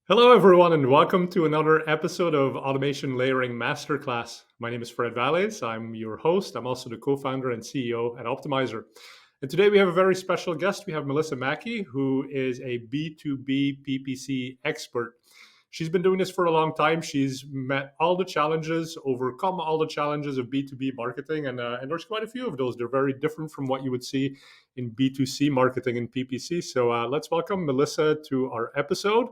Hello, everyone, and welcome to another episode of Automation Layering Masterclass. My name is Fred Valles. I'm your host. I'm also the co founder and CEO at Optimizer. And today we have a very special guest. We have Melissa Mackey, who is a B2B PPC expert. She's been doing this for a long time. She's met all the challenges, overcome all the challenges of B2B marketing, and there's quite a few of those. They're very different from what you would see in B2C marketing and PPC. So let's welcome Melissa to our episode.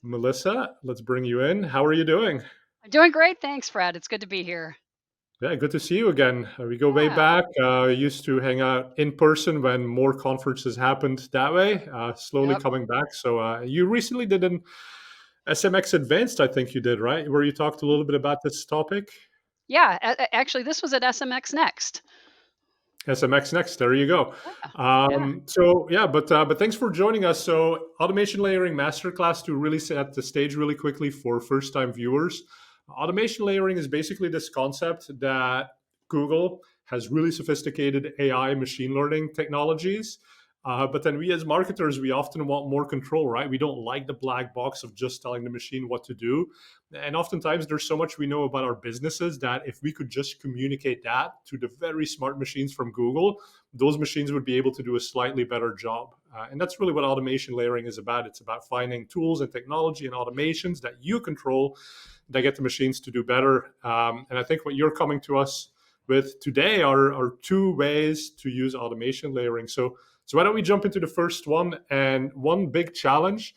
Melissa, let's bring you in. How are you doing? I'm doing great. Thanks, Fred. It's good to be here. Yeah, good to see you again. We go way Yeah. back. Used to hang out in person when more conferences happened that way. Slowly Yep. coming back. So you recently did an SMX Advanced, I think you did, right? Where you talked a little bit about this topic. Yeah. Actually, this was at SMX Next. SMX Next. There you go. Yeah. Yeah. So yeah, but thanks for joining us. So Automation Layering Masterclass, to really set the stage really quickly for first time viewers. Automation layering is basically this concept that Google has really sophisticated AI machine learning technologies. But then we as marketers, we often want more control, right? We don't like the black box of just telling the machine what to do. And oftentimes there's so much we know about our businesses that if we could just communicate that to the very smart machines from Google, those machines would be able to do a slightly better job. And that's really what automation layering is about. It's about finding tools and technology and automations that you control that get the machines to do better. And I think what you're coming to us with today are two ways to use automation layering. So why don't we jump into the first one? And one big challenge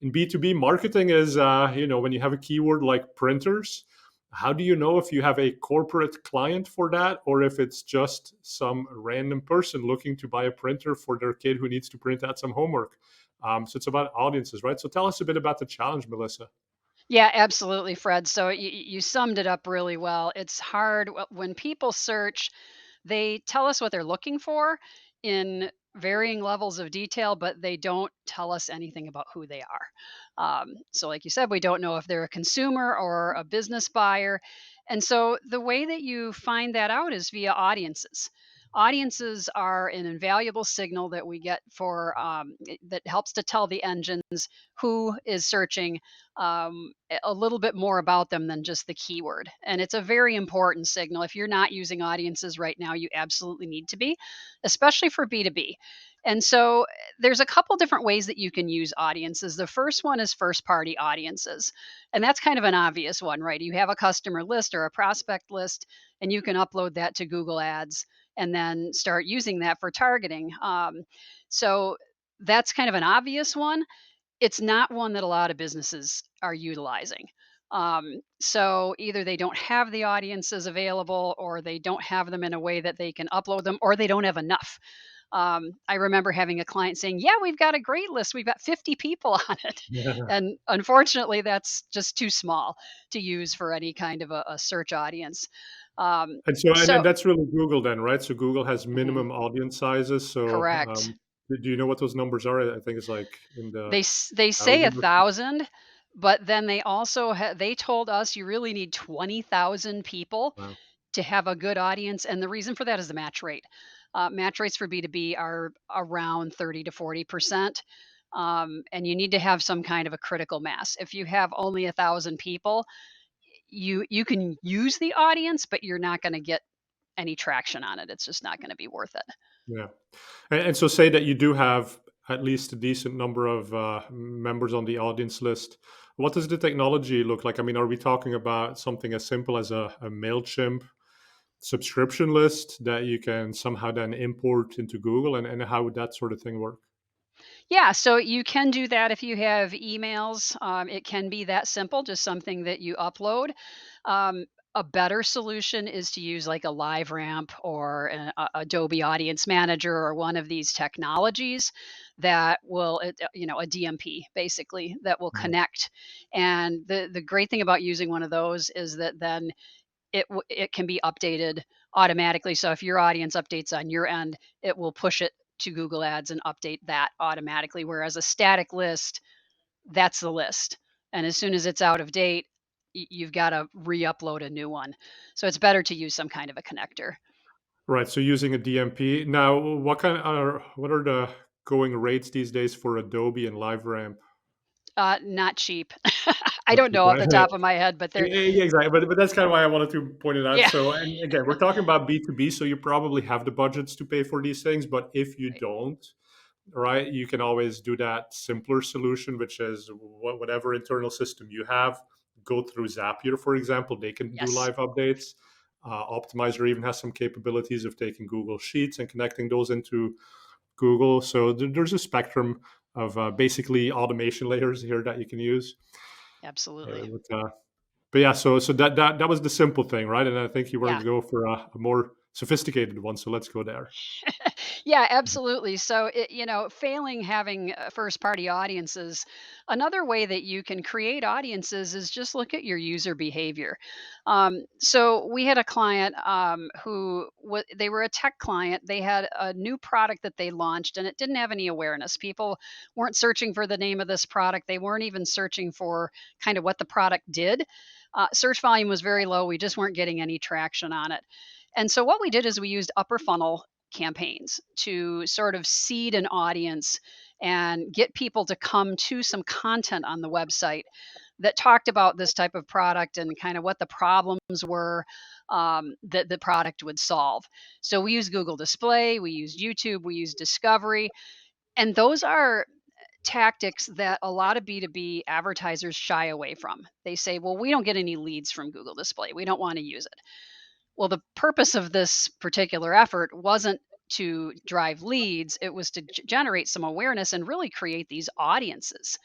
in B2B marketing is, when you have a keyword like printers, how do you know if you have a corporate client for that or if it's just some random person looking to buy a printer for their kid who needs to print out some homework? So it's about audiences, right? So tell us a bit about the challenge, Melissa. Yeah, absolutely, Fred. So you summed it up really well. It's hard when people search, they tell us what they're looking for in varying levels of detail, but they don't tell us anything about who they are. So, like you said, we don't know if they're a consumer or a business buyer. And so, the way that you find that out is via audiences. Audiences are an invaluable signal that we get that helps to tell the engines who is searching a little bit more about them than just the keyword. And it's a very important signal. If you're not using audiences right now, you absolutely need to be, especially for B2B. And so there's a couple different ways that you can use audiences. The first one is first party audiences. And that's kind of an obvious one, right? You have a customer list or a prospect list, and you can upload that to Google Ads and then start using that for targeting. So that's kind of an obvious one. It's not one that a lot of businesses are utilizing. So either they don't have the audiences available, or they don't have them in a way that they can upload them, or they don't have enough. I remember having a client saying, "Yeah, we've got a great list. We've got 50 people on it," Yeah. and unfortunately, that's just too small to use for any kind of a search audience. Um, And so, that's really Google then, right? So Google has mhm, minimum audience sizes. So correct. do you know what those numbers are? I think it's like in the They say a thousand. thousand, but then they also they told us you really need 20,000 people Wow. to have a good audience, and the reason for that is the match rate. Match rates for B2B are around 30 to 40%. And you need to have some kind of a critical mass. If you have only 1,000 people, you can use the audience, but you're not going to get any traction on it. It's just not going to be worth it. Yeah. And so say that you do have at least a decent number of members on the audience list. What does the technology look like? I mean, are we talking about something as simple as a MailChimp subscription list that you can somehow then import into Google? And how would that sort of thing work? Yeah, so you can do that if you have emails. It can be that simple, just something that you upload. A better solution is to use like a live ramp or Adobe Audience Manager or one of these technologies that will, a DMP basically that will Mhm. connect. And the great thing about using one of those is that then it can be updated automatically. So if your audience updates on your end, it will push it to Google Ads and update that automatically. Whereas a static list, that's the list. and as soon as it's out of date, you've got to re-upload a new one. So it's better to use some kind of a connector. Right. So using a DMP. Now, what are the going rates these days for Adobe and LiveRamp? Not cheap. I Not don't cheap, know off right? the top of my head, but they're Yeah, exactly. But that's kind of why I wanted to point it out. yeah. So, and again, we're talking about B2B, so you probably have the budgets to pay for these things. But if you Right. don't, right, you can always do that simpler solution, which is whatever internal system you have, go through Zapier, for example. They can do Yes, live updates. Optimizer even has some capabilities of taking Google Sheets and connecting those into Google. So there's a spectrum of basically automation layers here that you can use. absolutely. Anyway, but yeah, so that was the simple thing, right? And I think you wanted Yeah. to go for a more sophisticated one. So let's go there. Yeah, absolutely. So, failing having first party audiences, another way that you can create audiences is just look at your user behavior. So, we had a client they were a tech client. They had a new product that they launched and it didn't have any awareness. People weren't searching for the name of this product, they weren't even searching for kind of what the product did. Search volume was very low. We just weren't getting any traction on it. And so what we did is we used upper funnel campaigns to sort of seed an audience and get people to come to some content on the website that talked about this type of product and kind of what the problems were that the product would solve. So we use Google Display, we use YouTube, we use Discovery, and those are tactics that a lot of B2B advertisers shy away from. They say, well, we don't get any leads from Google Display. We don't want to use it. Well, the purpose of this particular effort wasn't to drive leads, it was to generate some awareness and really create these audiences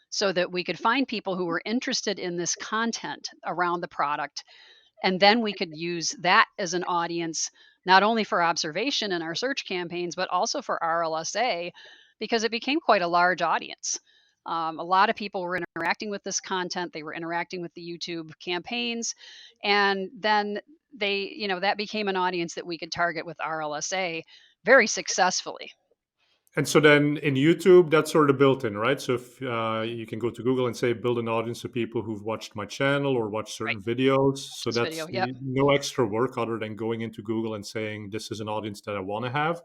so that we could find people who were interested in this content around the product. And then we could use that as an audience, not only for observation in our search campaigns, but also for RLSA, because it became quite a large audience. A lot of people were interacting with this content, they were interacting with the YouTube campaigns. And then that became an audience that we could target with RLSA very successfully. And so then in YouTube, that's sort of built in, right? So if you can go to Google and say, build an audience of people who've watched my channel or watched Right. certain videos. So This video. that's Yep. no extra work other than going into Google and saying, this is an audience that I want to have.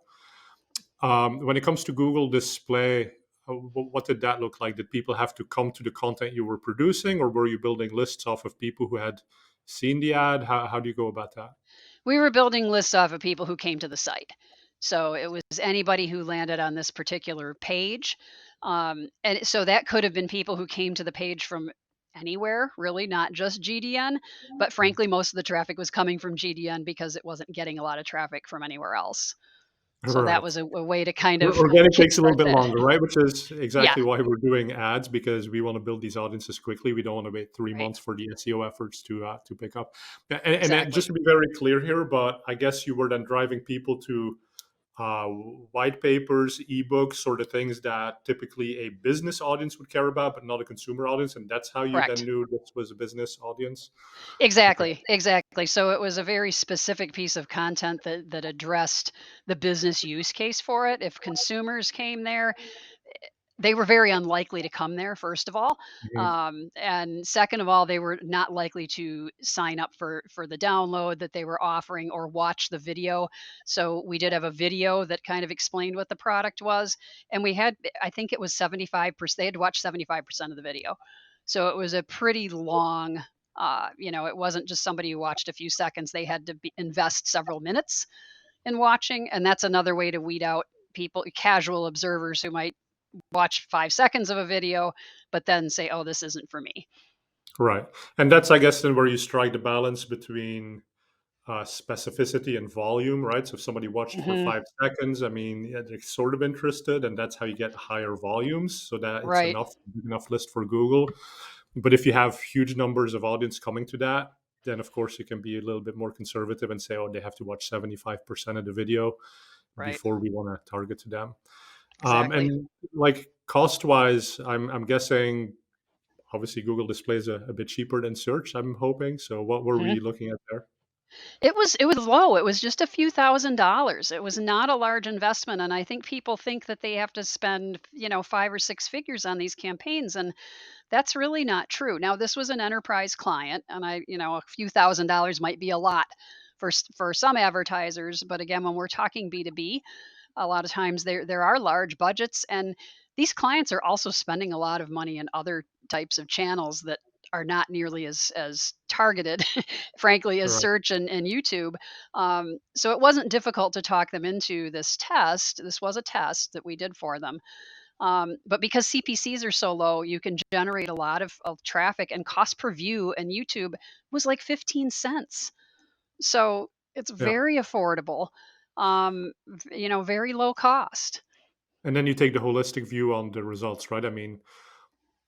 When it comes to Google Display, what did that look like? Did people have to come to the content you were producing, or were you building lists off of people who had seen the ad? How do you go about that? We were building lists off of people who came to the site. So it was anybody who landed on this particular page. And so that could have been people who came to the page from anywhere, really, not just GDN. But frankly, most of the traffic was coming from GDN because it wasn't getting a lot of traffic from anywhere else. So that Right. was a way to kind of Organic takes a little kickstart bit that. longer, right? Which is Yeah, exactly why we're doing ads, because we want to build these audiences quickly. We don't want to wait three right. months for the SEO efforts to pick up. And just Exactly. to be very clear here, but I guess you were then driving people to uh, white papers, ebooks, sort of things that typically a business audience would care about, but not a consumer audience. And that's how you then Correct. knew this was a business audience. Okay. Exactly, exactly. So it was a very specific piece of content that addressed the business use case for it. If consumers came there, they were very unlikely to come there, first of all, Mhm. and second of all, they were not likely to sign up for the download that they were offering or watch the video. So we did have a video that kind of explained what the product was, and we had, I think it was 75%. They had to watch 75% of the video, so it was a pretty long. It wasn't just somebody who watched a few seconds. They had to invest several minutes in watching, and that's another way to weed out people, casual observers who might watch 5 seconds of a video, but then say, "Oh, this isn't for me." Right. And that's, I guess, then where you strike the balance between specificity and volume, right? So if somebody watched for Mhm. 5 seconds, I mean, yeah, they're sort of interested, and that's how you get higher volumes, so that it's Right. enough list for Google. But if you have huge numbers of audience coming to that, then of course you can be a little bit more conservative and say, oh, they have to watch 75% of the video Right. before we want to target to them. Exactly. And like cost wise, I'm guessing obviously Google Display is a bit cheaper than search. I'm hoping. So what were Mhm. we looking at there? It was low. It was just a few $1,000s. It was not a large investment, and I think people think that they have to spend, 5 or 6 figures on these campaigns, and That's really not true. Now, this was an enterprise client, and a few $1,000s might be a lot for some advertisers, but again, when we're talking B2B, a lot of times there are large budgets, and these clients are also spending a lot of money in other types of channels that are not nearly as targeted, frankly, as Right. search and YouTube. So it wasn't difficult to talk them into this test. This was a test that we did for them. But because CPCs are so low, you can generate a lot of traffic, and cost per view and YouTube was like 15 cents. So it's Yeah. very affordable, very low cost. And then you take the holistic view on the results, right? I mean,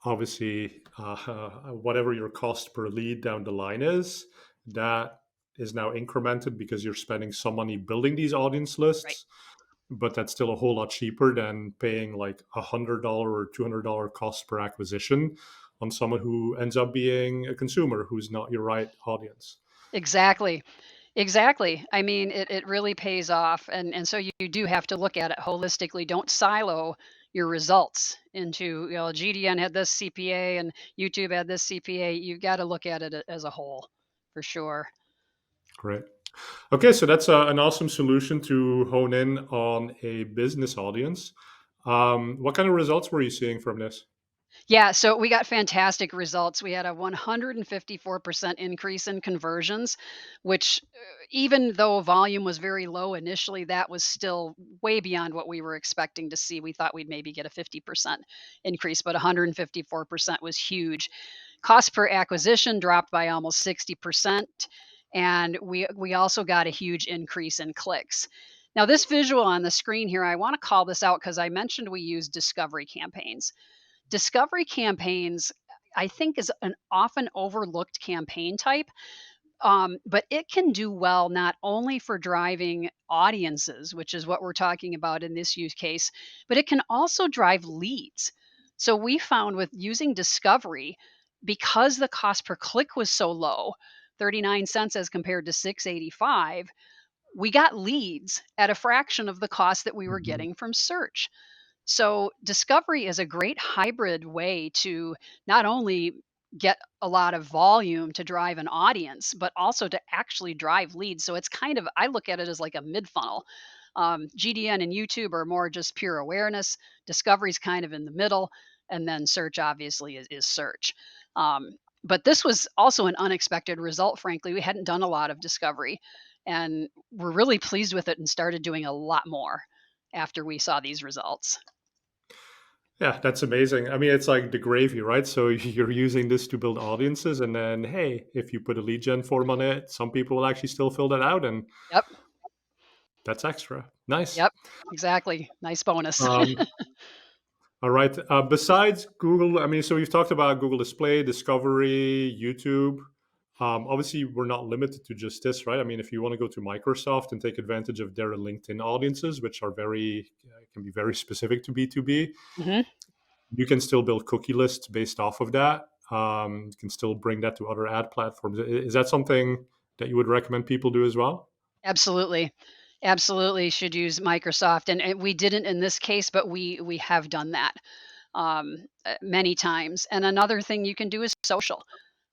obviously, whatever your cost per lead down the line is, that is now incremented because you're spending some money building these audience Right. lists, but that's still a whole lot cheaper than paying like $100 or $200 cost per acquisition on someone who ends up being a consumer who's not your right audience. Exactly. Exactly. I mean, it really pays off. And so you do have to look at it holistically. Don't silo your results into, GDN had this CPA and YouTube had this CPA. You've got to look at it as a whole for sure. Great. Okay, so that's an awesome solution to hone in on a business audience. What kind of results were you seeing from this? Yeah, so we got fantastic results. We had a 154% increase in conversions, which, even though volume was very low initially, that was still way beyond what we were expecting to see. We thought we'd maybe get a 50% increase, but 154% was huge. Cost per acquisition dropped by almost 60%, and we also got a huge increase in clicks. Now, this visual on the screen here, I want to call this out because I mentioned we use discovery campaigns. Discovery campaigns, I think, is an often overlooked campaign type, but it can do well not only for driving audiences, which is what we're talking about in this use case, but it can also drive leads. So we found with using discovery, because the cost per click was so low, 39 cents as compared to 6.85, we got leads at a fraction of the cost that we were Mhm. getting from search. So, discovery is a great hybrid way to not only get a lot of volume to drive an audience, but also to actually drive leads. So, it's kind of, I look at it as like a mid funnel. GDN and YouTube are more just pure awareness. Discovery's kind of in the middle. And then search, obviously, is search. But this was also an unexpected result, frankly. We hadn't done a lot of discovery, and we're really pleased with it and started doing a lot more after we saw these results. Yeah, that's amazing. I mean, it's like the gravy, right? So you're using this to build audiences, and then, hey, if you put a lead gen form on it, some people will actually still fill that out, and Yep, that's extra. Nice. yep, exactly. Nice bonus. Um, all right. Besides Google, I mean, so we've talked about Google Display, Discovery, YouTube. Obviously, we're not limited to just this, right? I mean, if you want to go to Microsoft and take advantage of their LinkedIn audiences, which are can be very specific to B2B, Mhm. you can still build cookie lists based off of that. You can still bring that to other ad platforms. Is that something that you would recommend people do as well? Absolutely. Absolutely should use Microsoft, and we didn't in this case, but we have done that, many times. And another thing you can do is social.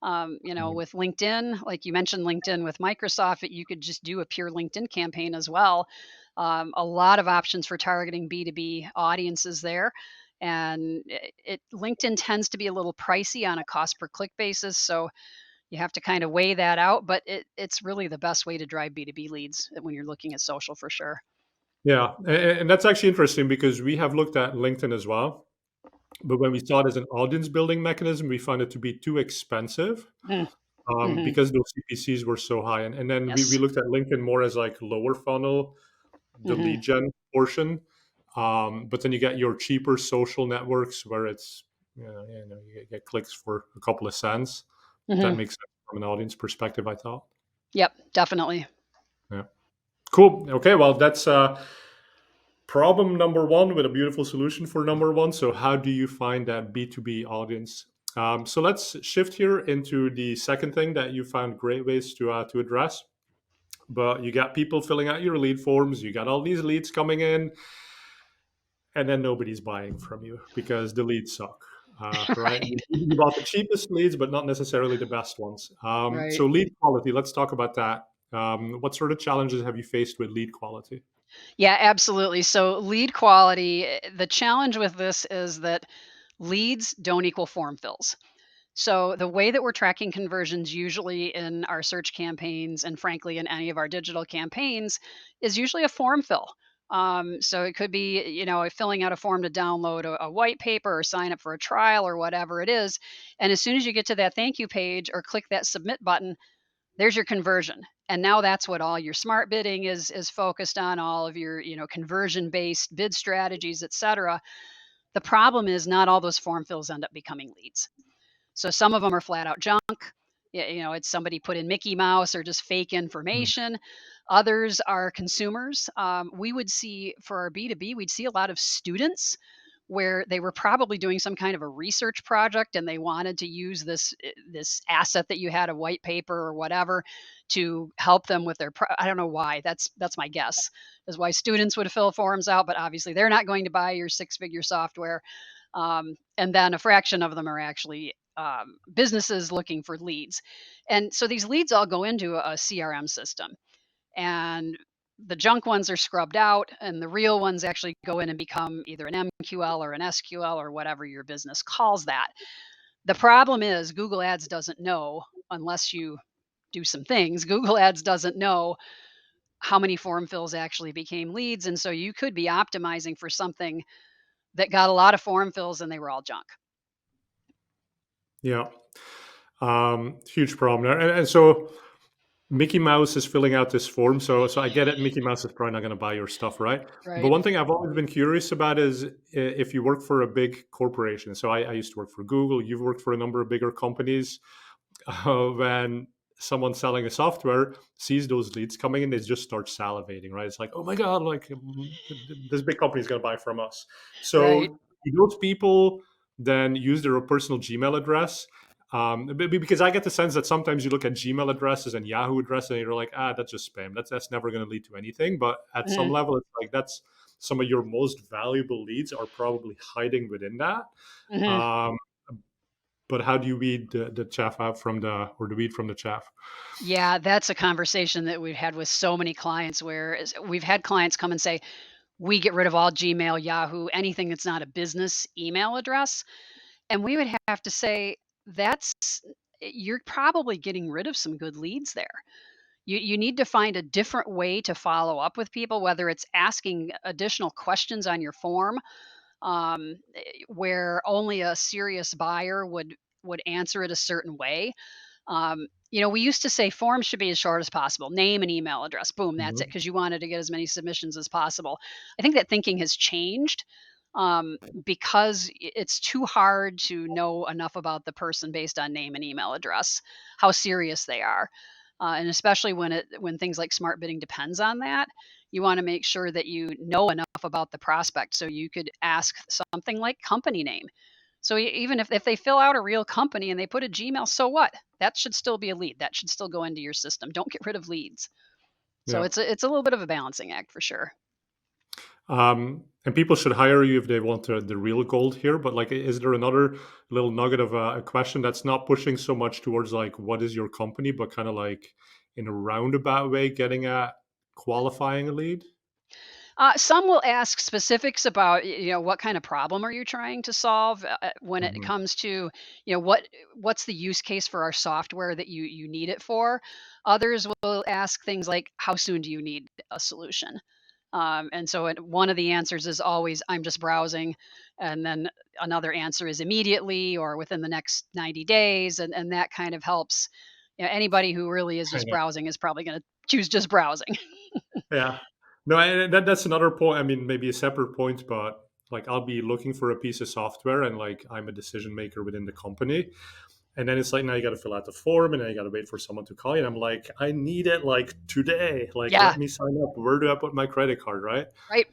Mhm. With LinkedIn, like you mentioned LinkedIn with Microsoft, you could just do a pure LinkedIn campaign as well. A lot of options for targeting B2B audiences there. And LinkedIn tends to be a little pricey on a cost per click basis. So you have to kind of weigh that out, but it's really the best way to drive B2B leads when you're looking at social for sure. Yeah, and that's actually interesting because we have looked at LinkedIn as well. But when we saw it as an audience building mechanism, we found it to be too expensive Mm, mhm. because those CPCs were so high. And then we Yes. looked at LinkedIn more as like lower funnel, the Mhm, lead gen portion. But then you get your cheaper social networks where it's, you get clicks for a couple of cents. That mhm. makes sense from an audience perspective, I thought. Yep, definitely. Yeah. Cool. Okay. Well, that's problem number one with a beautiful solution for number one. So, how do you find that B2B audience? So, let's shift here into the second thing that you found great ways to address. But you got people filling out your lead forms, you got all these leads coming in, and then nobody's buying from you because the leads suck. right? Right. You bought the cheapest leads, but not necessarily the best ones. Right. So lead quality, let's talk about that. What sort of challenges have you faced with lead quality? Yeah, absolutely. So lead quality, the challenge with this is that leads don't equal form fills. So the way that we're tracking conversions usually in our search campaigns and frankly in any of our digital campaigns is usually a form fill. So it could be, filling out a form to download a white paper or sign up for a trial or whatever it is. And as soon as you get to that thank you page or click that submit button, there's your conversion. And now that's what all your smart bidding is focused on, all of your, conversion based bid strategies, et cetera. The problem is not all those form fills end up becoming leads. So some of them are flat out junk. It's somebody put in Mickey Mouse or just fake Mm. information. Others are consumers. We would see for our B2B, we'd see a lot of students where they were probably doing some kind of a research project and they wanted to use this asset that you had, a white paper or whatever, to help them with their I don't know why. That's my guess, is why students would fill forms out, but obviously they're not going to buy your six-figure software. And then a fraction of them are actually businesses looking for leads. And so these leads all go into a CRM system, and the junk ones are scrubbed out, and the real ones actually go in and become either an MQL or an SQL or whatever your business calls that. The problem is Google Ads doesn't know, unless you do some things. Google Ads doesn't know how many form fills actually became leads. And so you could be optimizing for something that got a lot of form fills and they were all junk. Yeah. Huge problem there. And so Mickey Mouse is filling out this form. So I get it. Mickey Mouse is probably not going to buy your stuff, right? But Right. one thing I've always been curious about is if you work for a big corporation. So I used to work for Google. You've worked for a number of bigger companies. When someone selling a software sees those leads coming in, they just start salivating, right? It's like, oh my god, like this big company is going to buy from us. Right. So those people then use their personal Gmail address. Because I get the sense that sometimes you look at Gmail addresses and Yahoo addresses and you're like, that's just spam. That's never going to lead to anything. But at some Mhm. level, it's like that's some of your most valuable leads are probably hiding within that. Mhm. Um, but how do you weed the chaff out from the weed from the chaff? Yeah, that's a conversation that we've had with so many clients where we've had clients come and say, we get rid of all Gmail, Yahoo, anything that's not a business email address. And we would have to say, that's you're probably getting rid of some good leads there. You need to find a different way to follow up with people, whether it's asking additional questions on your form, where only a serious buyer would answer it a certain way. We used to say forms should be as short as possible, name and email address, boom, that's it, Mhm. because you wanted to get as many submissions as possible. I think that thinking has changed, because it's too hard to know enough about the person based on name and email address, how serious they are. And especially when things like smart bidding depends on that, you want to make sure that you know enough about the prospect so you could ask something like company name. So even if they fill out a real company and they put a Gmail, so what? That should still be a lead. That should still go into your system. Don't get rid of leads. So Yeah. it's a little bit of a balancing act for sure. And people should hire you if they want the real gold here. But like, is there another little nugget of a question that's not pushing so much towards like what is your company, but kind of like in a roundabout way getting at qualifying a lead? Some will ask specifics about, what kind of problem are you trying to solve, when it Hmm. comes to, what's the use case for our software that you need it for. Others will ask things like, how soon do you need a solution? And so one of the answers is always, I'm just browsing. And then another answer is immediately or within the next 90 days. And that kind of helps. Anybody who really is just browsing is probably going to choose just browsing. Yeah. No, that's another point. I mean, maybe a separate point, but like I'll be looking for a piece of software and like I'm a decision maker within the company. And then it's like now you got to fill out the form and then you got to wait for someone to call you. And I'm like, I need it like today. Like, Yeah. let me sign up. Where do I put my credit card? Right. Right.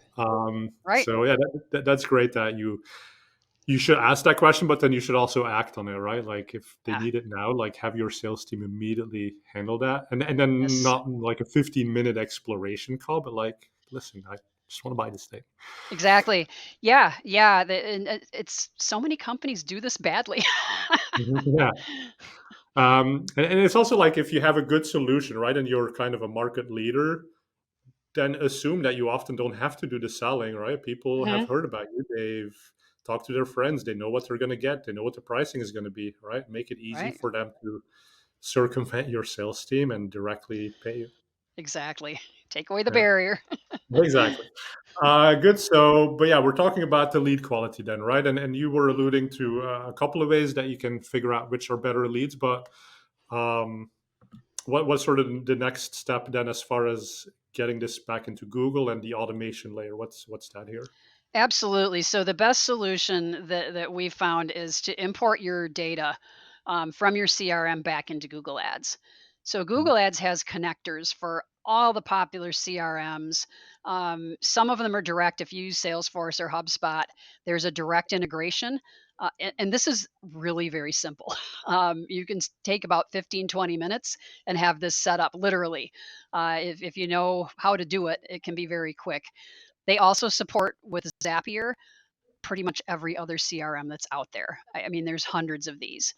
Right. So yeah, that's great that you should ask that question, but then you should also act on it, right? Like if they Yeah. need it now, like have your sales team immediately handle that, and then Yes. not like a 15-minute exploration call, but like, listen, Just want to buy this thing. Exactly. Yeah, yeah, and it's so many companies do this badly. Mhm. Yeah. And it's also like if you have a good solution, right, and you're kind of a market leader, then assume that you often don't have to do the selling, right? People have Mhm. heard about you. They've talked to their friends. They know what they're going to get. They know what the pricing is going to be, right? Make it easy Right. for them to circumvent your sales team and directly pay you. Exactly. Take away the Yeah, barrier. exactly. Good. So, but yeah, we're talking about the lead quality then, right? And you were alluding to a couple of ways that you can figure out which are better leads, but um, what's sort of the next step then as far as getting this back into Google and the automation layer? What's that here? Absolutely. So the best solution that we've found is to import your data from your CRM back into Google Ads. So Mhm. Google Ads has connectors for all the popular CRMs. Some of them are direct. If you use Salesforce or HubSpot, there's a direct integration. And this is really very simple. You can take about 15, 20 minutes and have this set up literally. If you know how to do it, it can be very quick. They also support with Zapier pretty much every other CRM that's out there. I mean, there's hundreds of these.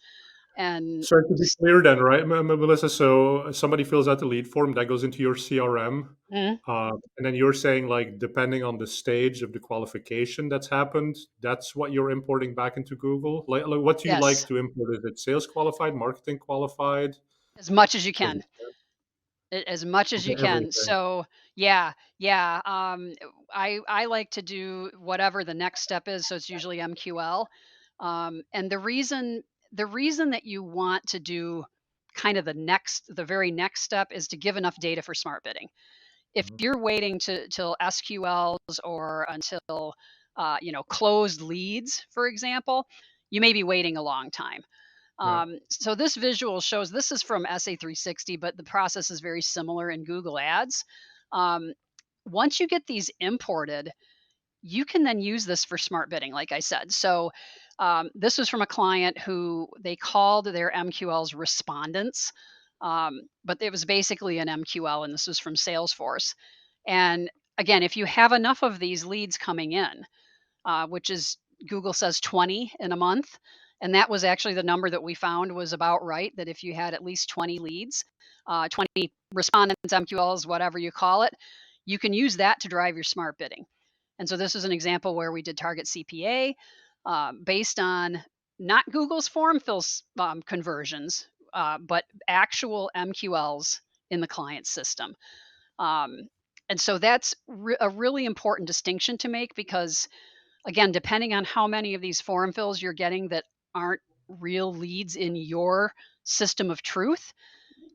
And So to be clear then, right, Melissa, so somebody fills out the lead form that goes into your CRM, Mhm. and then you're saying like depending on the stage of the qualification that's happened, that's what you're importing back into Google. Like what do you like Yes, to import? Is it sales qualified, marketing qualified? as much as you Doesn't can. As much as okay, you can. everything. So yeah, yeah. I like to do whatever the next step is. So it's usually MQL. And the reason that you want to do kind of the very next step is to give enough data for smart bidding. If Mhm. you're waiting to till SQLs or until closed leads, for example, you may be waiting a long time. Yeah. So this visual shows this is from SA360, but the process is very similar in Google Ads. Um, Once you get these imported, you can then use this for smart bidding, like I said. So this was from a client who they called their MQLs respondents, but it was basically an MQL, and this was from Salesforce. And again, if you have enough of these leads coming in, which is Google says 20 in a month. And that was actually the number that we found was about right. That if you had at least 20 leads, 20 respondents, MQLs, whatever you call it, you can use that to drive your smart bidding. And so this is an example where we did target CPA based on not Google's form fills conversions, but actual MQLs in the client system. Um, and so that's a really important distinction to make because again, depending on how many of these form fills you're getting that aren't real leads in your system of truth,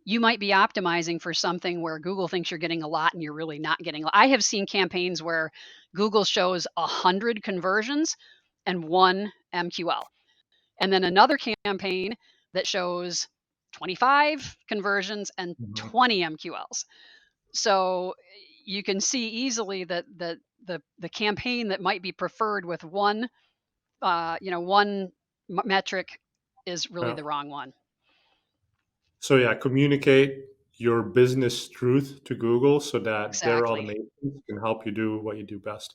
you might be optimizing for something where Google thinks you're getting a lot and you're really not getting. I have seen campaigns where Google shows 100 conversions and one MQL, and then another campaign that shows 25 conversions and Mhm. 20 MQLs. So you can see easily that the campaign that might be preferred with one metric is really Yeah. the wrong one. So yeah, communicate your business truth to Google so that their Exactly. automations can help you do what you do best.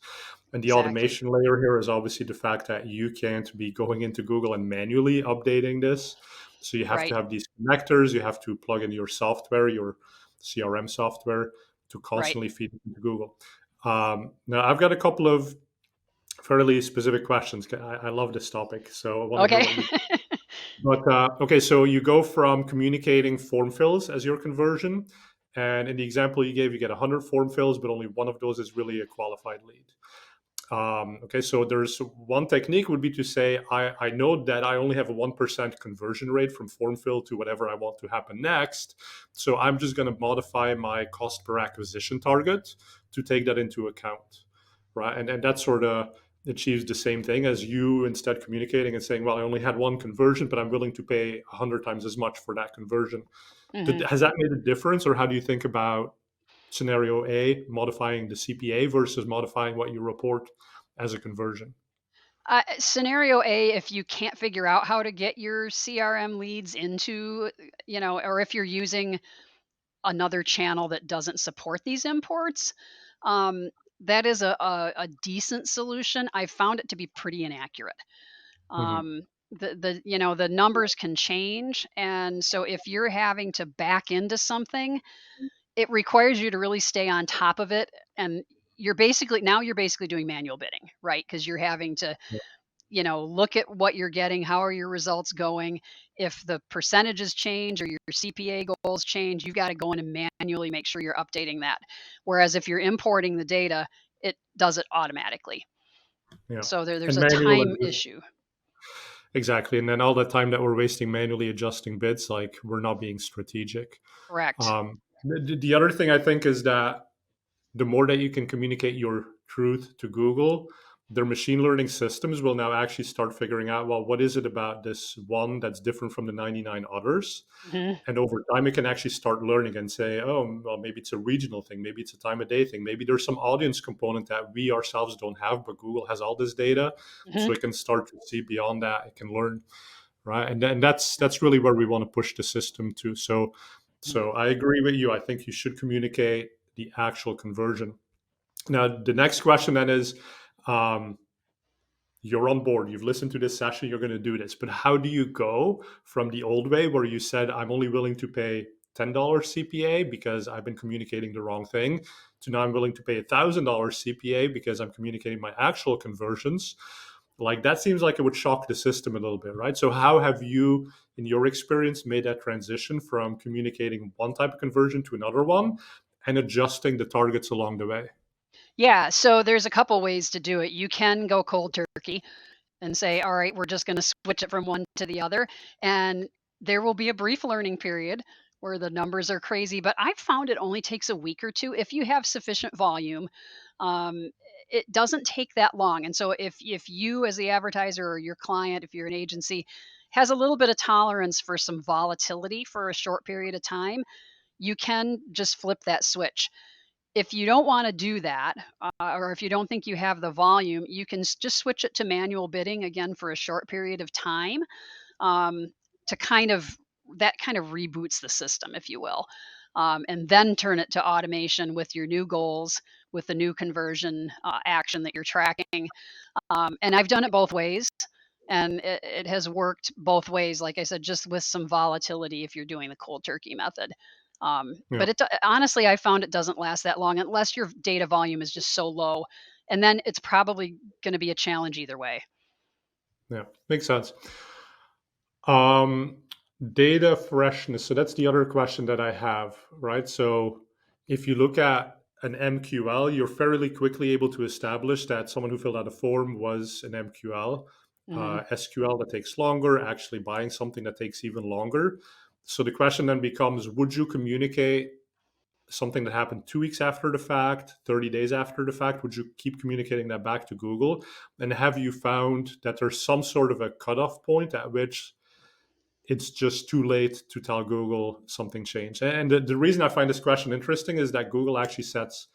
And the Exactly. automation layer here is obviously the fact that you can't be going into Google and manually updating this. So you have to Right. have these connectors, you have to plug in your software, your CRM software to Right. constantly feed it into Google. Now I've got a couple of fairly specific questions. I love this topic, so I want to hear Okay. what you but okay, so you go from communicating form fills as your conversion, and in the example you gave, you get 100 form fills, but only one of those is really a qualified lead. Okay, so there's one technique would be to say, I know that I only have a 1% conversion rate from form fill to whatever I want to happen next. So I'm just going to modify my cost per acquisition target to take that into account. Right. And that sort of achieves the same thing as you instead communicating and saying, well, I only had one conversion, but I'm willing to pay 100 times as much for that conversion. Hmm. Has that made a difference, or how do you think about scenario A, modifying the CPA versus modifying what you report as a conversion? Scenario A, if you can't figure out how to get your CRM leads into, or if you're using another channel that doesn't support these imports, um, that is a decent solution. I found it to be pretty inaccurate. Hmm. The numbers can change, and so if you're having to back into something, it requires you to really stay on top of it, and you're basically doing manual bidding, right? Because you're having to, look at what you're getting, how are your results going. If the percentages change or your CPA goals change, you've got to go in and manually make sure you're updating that. Whereas if you're importing the data, it does it automatically. Yeah. So there's And a manual time adjust issue. exactly. And then all the time that we're wasting manually adjusting bids, like we're not being strategic. Correct. The other thing I think is that the more that you can communicate your truth to Google, their machine learning systems will now actually start figuring out, well, what is it about this one that's different from the 99 others? Hmm. And over time, it can actually start learning and say, oh, well, maybe it's a regional thing. Maybe it's a time of day thing. Maybe there's some audience component that we ourselves don't have, but Google has all this data. Hmm. So it can start to see beyond that. It can learn, right? And then that's really where we want to push the system to. So I agree with you. I think you should communicate the actual conversion. Now, the next question then is, um, you're on board, you've listened to this session, you're going to do this, but how do you go from the old way where you said, I'm only willing to pay $10 CPA because I've been communicating the wrong thing, to now I'm willing to pay $1,000 CPA because I'm communicating my actual conversions? Like that seems like it would shock the system a little bit, right? So how have you, in your experience, made that transition from communicating one type of conversion to another one and adjusting the targets along the way? Yeah, so there's a couple ways to do it. You can go cold turkey and say, all right, we're just going to switch it from one to the other. And there will be a brief learning period where the numbers are crazy, but I've found it only takes a week or two if you have sufficient volume. Um, it doesn't take that long. And so if you as the advertiser or your client, if you're an agency, has a little bit of tolerance for some volatility for a short period of time, you can just flip that switch. If you don't want to do that, or if you don't think you have the volume, you can just switch it to manual bidding again for a short period of time, um, to kind of reboots the system, if you will, and then turn it to automation with your new goals, with the new conversion action that you're tracking. And I've done it both ways. And it has worked both ways, like I said, just with some volatility if you're doing the cold turkey method. Yeah. But honestly, I found it doesn't last that long unless your data volume is just so low. And then it's probably going to be a challenge either way. Yeah, makes sense. Um, Data freshness. So that's the other question that I have, right? So if you look at an MQL, you're fairly quickly able to establish that someone who filled out a form was an MQL. Hmm. SQL that takes longer, actually buying something that takes even longer. So the question then becomes, would you communicate something that happened 2 weeks after the fact, 30 days after the fact? Would you keep communicating that back to Google? And have you found that there's some sort of a cutoff point at which it's just too late to tell Google something changed? And the reason I find this question interesting is that Google actually sets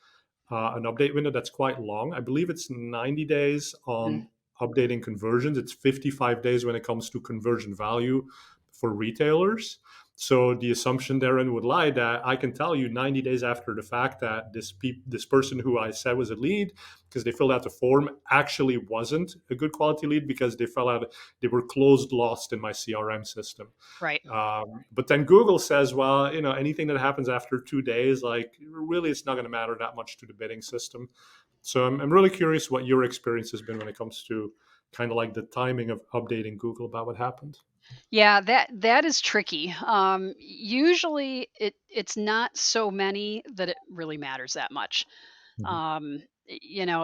an update window that's quite long. I believe it's 90 days on updating conversions. It's 55 days when it comes to conversion value for retailers. So the assumption therein would lie that I can tell you 90 days after the fact that this person who I said was a lead because they filled out the form actually wasn't a good quality lead because they were closed lost in my CRM system. Right. But then Google says, well, anything that happens after 2 days, like really, it's not going to matter that much to the bidding system. So I'm really curious what your experience has been when it comes to kind of like the timing of updating Google about what happened. Yeah, that is tricky. Usually, it's not so many that it really matters that much. Mhm.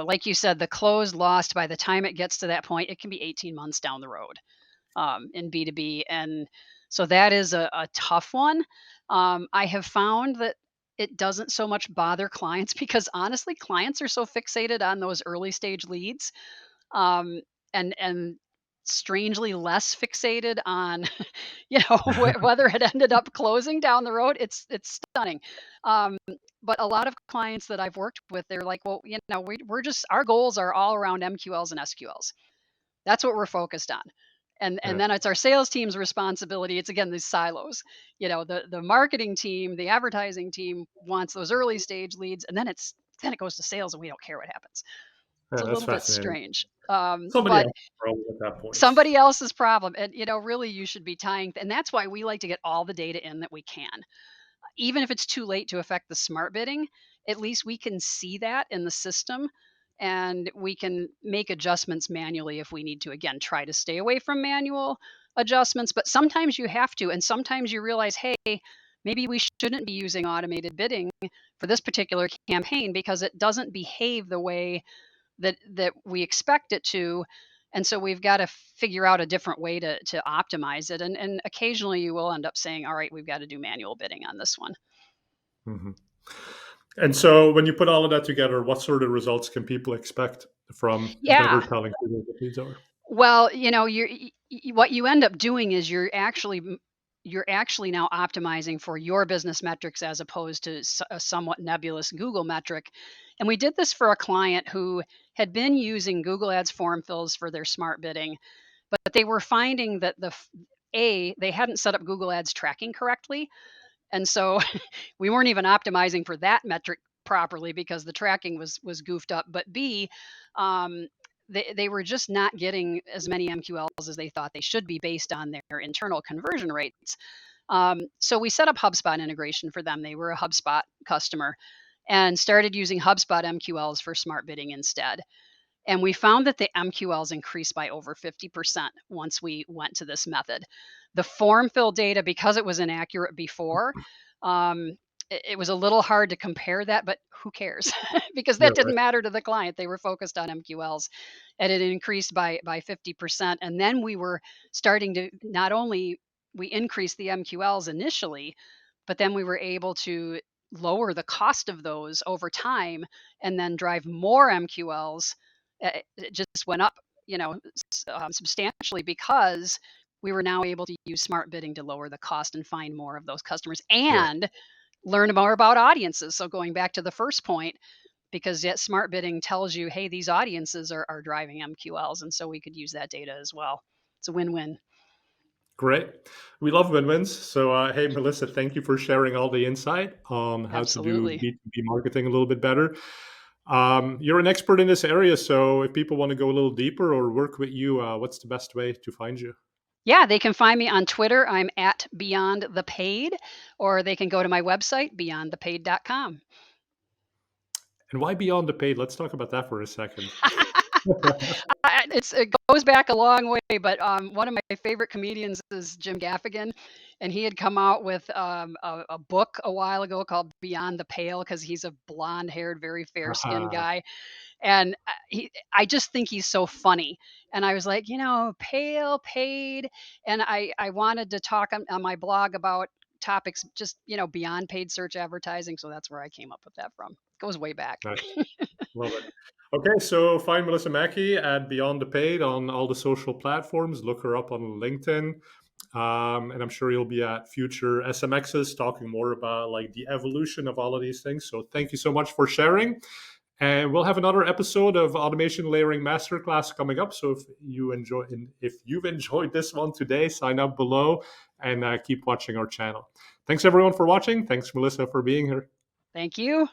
Like you said, the closed lost by the time it gets to that point, it can be 18 months down the road, in B2B, and so that is a tough one. I have found that it doesn't so much bother clients because honestly, clients are so fixated on those early stage leads, um, and strangely less fixated on whether it ended up closing down the road. It's stunning. um, but a lot of clients that I've worked with, they're like, well, we're just, our goals are all around MQLs and SQLs. That's what we're focused on. And Yeah. then it's our sales team's responsibility. It's again these silos. The marketing team, the advertising team wants those early stage leads, and then it's then it goes to sales and we don't care what happens. It's Yeah, a that's little bit fascinating. strange. Somebody But else problem at that point. somebody else's problem. And, really you should be tying, and that's why we like to get all the data in that we can. Even if it's too late to affect the smart bidding, at least we can see that in the system and we can make adjustments manually if we need to. Again, try to stay away from manual adjustments, but sometimes you have to. And sometimes you realize, hey, maybe we shouldn't be using automated bidding for this particular campaign because it doesn't behave the way that we expect it to. And so we've got to figure out a different way to optimize it. And occasionally you will end up saying, all right, we've got to do manual bidding on this one. Mhm. And so when you put all of that together, what sort of results can people expect from better Yeah. telling who the leads are? Well, what you end up doing is you're actually now optimizing for your business metrics as opposed to a somewhat nebulous Google metric. And we did this for a client who had been using Google Ads form fills for their smart bidding, but they were finding that they hadn't set up Google Ads tracking correctly. And so we weren't even optimizing for that metric properly because the tracking was goofed up. But B, um, they were just not getting as many MQLs as they thought they should be based on their internal conversion rates. So we set up HubSpot integration for them. They were a HubSpot customer and started using HubSpot MQLs for smart bidding instead. And we found that the MQLs increased by over 50% once we went to this method. The form fill data, because it was inaccurate before, it was a little hard to compare that, but who cares? Because Yeah, that didn't right. matter to the client. They were focused on MQLs, and it increased by 50%. And then we were starting to not only we increased the MQLs initially, but then we were able to lower the cost of those over time and then drive more MQLs. It just went up, substantially because we were now able to use smart bidding to lower the cost and find more of those customers Yeah. and learn more about audiences. So going back to the first point, because yet smart bidding tells you, hey, these audiences are driving MQLs, and so we could use that data as well. It's a win-win. Great. We love win-wins. So, hey, Melissa, thank you for sharing all the insight on how to do Absolutely. B2B marketing a little bit better. You're an expert in this area. So if people want to go a little deeper or work with you, what's the best way to find you? Yeah, they can find me on Twitter. I'm at Beyond the Paid, or they can go to my website, beyondthepaid.com. And why beyond the paid? Let's talk about that for a second. It goes back a long way, but one of my favorite comedians is Jim Gaffigan, and he had come out with a book a while ago called Beyond the Pale because he's a blonde-haired, very fair-skinned Ah, guy, and I just think he's so funny. And I was like, pale, paid, and I wanted to talk on my blog about topics just beyond paid search advertising, so that's where I came up with that from. Goes way back. nice. Love it. Okay, so find Melissa Mackey at Beyond the Paid on all the social platforms. Look her up on LinkedIn. And I'm sure you'll be at future SMXs talking more about like the evolution of all of these things. So thank you so much for sharing. And we'll have another episode of Automation Layering Masterclass coming up. So if you've enjoyed this one today, sign up below and keep watching our channel. Thanks everyone for watching. Thanks Melissa for being here. Thank you.